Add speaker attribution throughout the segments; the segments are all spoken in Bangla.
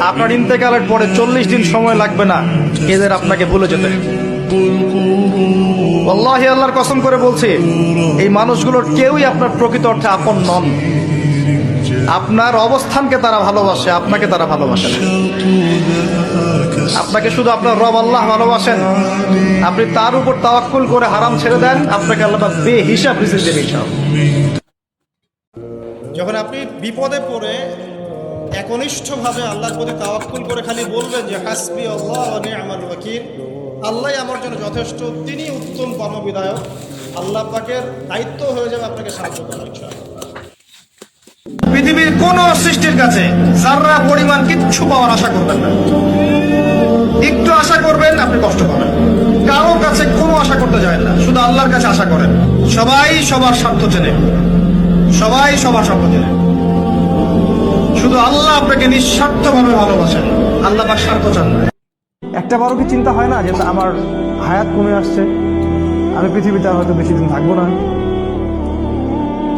Speaker 1: আপনার ইন্তেকালের পরে 40 দিন সময় লাগবে না এদের আপনাকে ভুলে যেতে। আল্লাহি, আল্লাহর কসম করে বলছি, এই মানুষগুলোর কেউই আপনার প্রকৃত অর্থে আপন নন। আপনার অবস্থানকে তারা ভালোবাসে, আপনাকে তারা ভালোবাসে না। আপনাকে শুধু আপনার রব আল্লাহ ভালোবাসেন। আপনি তার উপর তাওয়াক্কুল করে হারাম ছেড়ে দেন, আপনাকে আল্লাহ বেহিসাব রিজিক দেবে ইনশাআল্লাহ। যখন আপনি বিপদে পড়ে একনিষ্ঠভাবে আল্লাহর প্রতি তাওয়াক্কুল করে খালি বলবেন যে হাসবি আল্লাহ ওয়া নি'মাল ওয়াকিল, আল্লাহই আমার জন্য যথেষ্ট, তিনি উত্তম কর্মবিধায়ক, আল্লাহ পাকের দায়িত্ব হয়ে যাবে আপনাকে সাহায্য করা ইনশাআল্লাহ। পৃথিবীর কোন সৃষ্টির কাছে যারা পরিমাণ কিচ্ছু পাওয়ার আশা করবেন না। একটু আশা করবেন আপনি কষ্ট পাবেন। কারো কাছে কোনো আশা করতে যায় না, শুধু আল্লাহর কাছে আশা করেন। সবাই সবার স্বার্থ চেনে, সবাই সবার স্বার্থ চেনে, শুধু আল্লাহ আপনাকে নিঃস্বার্থভাবে ভালোবাসেন। আল্লাহ পাক স্বার্থ চান না। একটা বারো কি চিন্তা হয় না যে আমার হায়াত কমে আসছে, আমি পৃথিবীতে আর হয়তো বেশি দিন থাকবো না?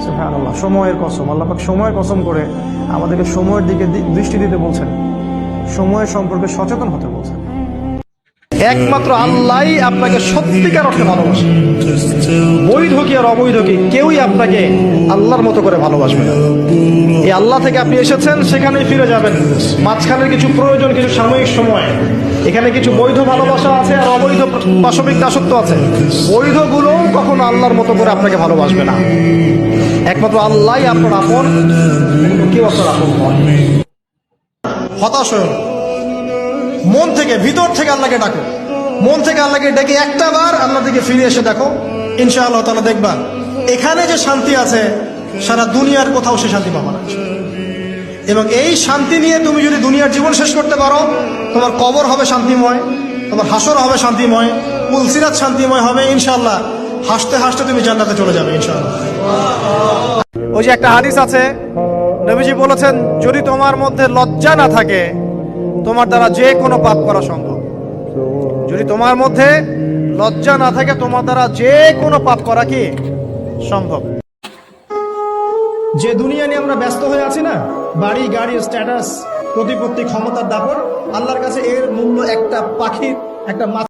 Speaker 1: সুবহানাল্লাহ, সময়ের কসম, আল্লাহ পাক সময়ের কসম করে আমাদেরকে সময়ের দিকে দৃষ্টি দিতে বলছেন, সময়ের সম্পর্কে সচেতন হতে বলছেন। একমাত্র আল্লাহই আপনাকে সত্যিকার অর্থে ভালোবাসে। বৈধ কি আর অবৈধ কি কেউই আপনাকে আল্লাহর মতো করে ভালোবাসবে না। এই আল্লাহ থেকে আপনি এসেছেন, সেখানেই ফিরে যাবেন। মাঝখানের কিছু প্রয়োজন, কিছু সাময়িক সময়, এখানে কিছু বৈধ ভালোবাসা আছে আর অবৈধ পাশবিক দাসত্ব আছে। বৈধগুলো কখনো আল্লাহর মতো করে আপনাকে ভালোবাসবে না। একমাত্র আল্লাহই আপনার আপন, কেউ আপনার আপন নয়। হতাশ হন, মন থেকে ভিতর থেকে আল্লাহকে ডাকো, মন থেকে আল্লাহকে ডেকে একটা বার আল্লাহ থেকে ফিরে এসে দেখো, ইনশাআল্লাহ তাআলা দেখবা এখানে যে শান্তি আছে সারা দুনিয়ার কোথাও সে শান্তি পাবা না। এবং এই শান্তি নিয়ে তুমি যদি দুনিয়ার জীবন শেষ করতে পারো, তোমার কবর হবে শান্তিময়, তোমার হাসর হবে শান্তিময়, পুলসিরাত শান্তিময় হবে ইনশাআল্লাহ। হাসতে হাসতে তুমি জান্নাতে চলে যাবে ইনশাআল্লাহ। ওই যে একটা হাদিস আছে, নবীজি বলেছেন, যদি তোমার মধ্যে লজ্জা না থাকে তোমার দ্বারা যে কোনো পাপ করা সম্ভব। যদি তোমার মধ্যে লজ্জা না থাকে তোমার দ্বারা যে কোনো পাপ করা কি সম্ভব। যে দুনিয়া নিয়ে আমরা ব্যস্ত হয়ে আছি না, বাড়ি গাড়ি স্ট্যাটাস প্রতিপত্তি ক্ষমতার দাপট, আল্লাহর কাছে এর মূল্য একটা পাখির একটা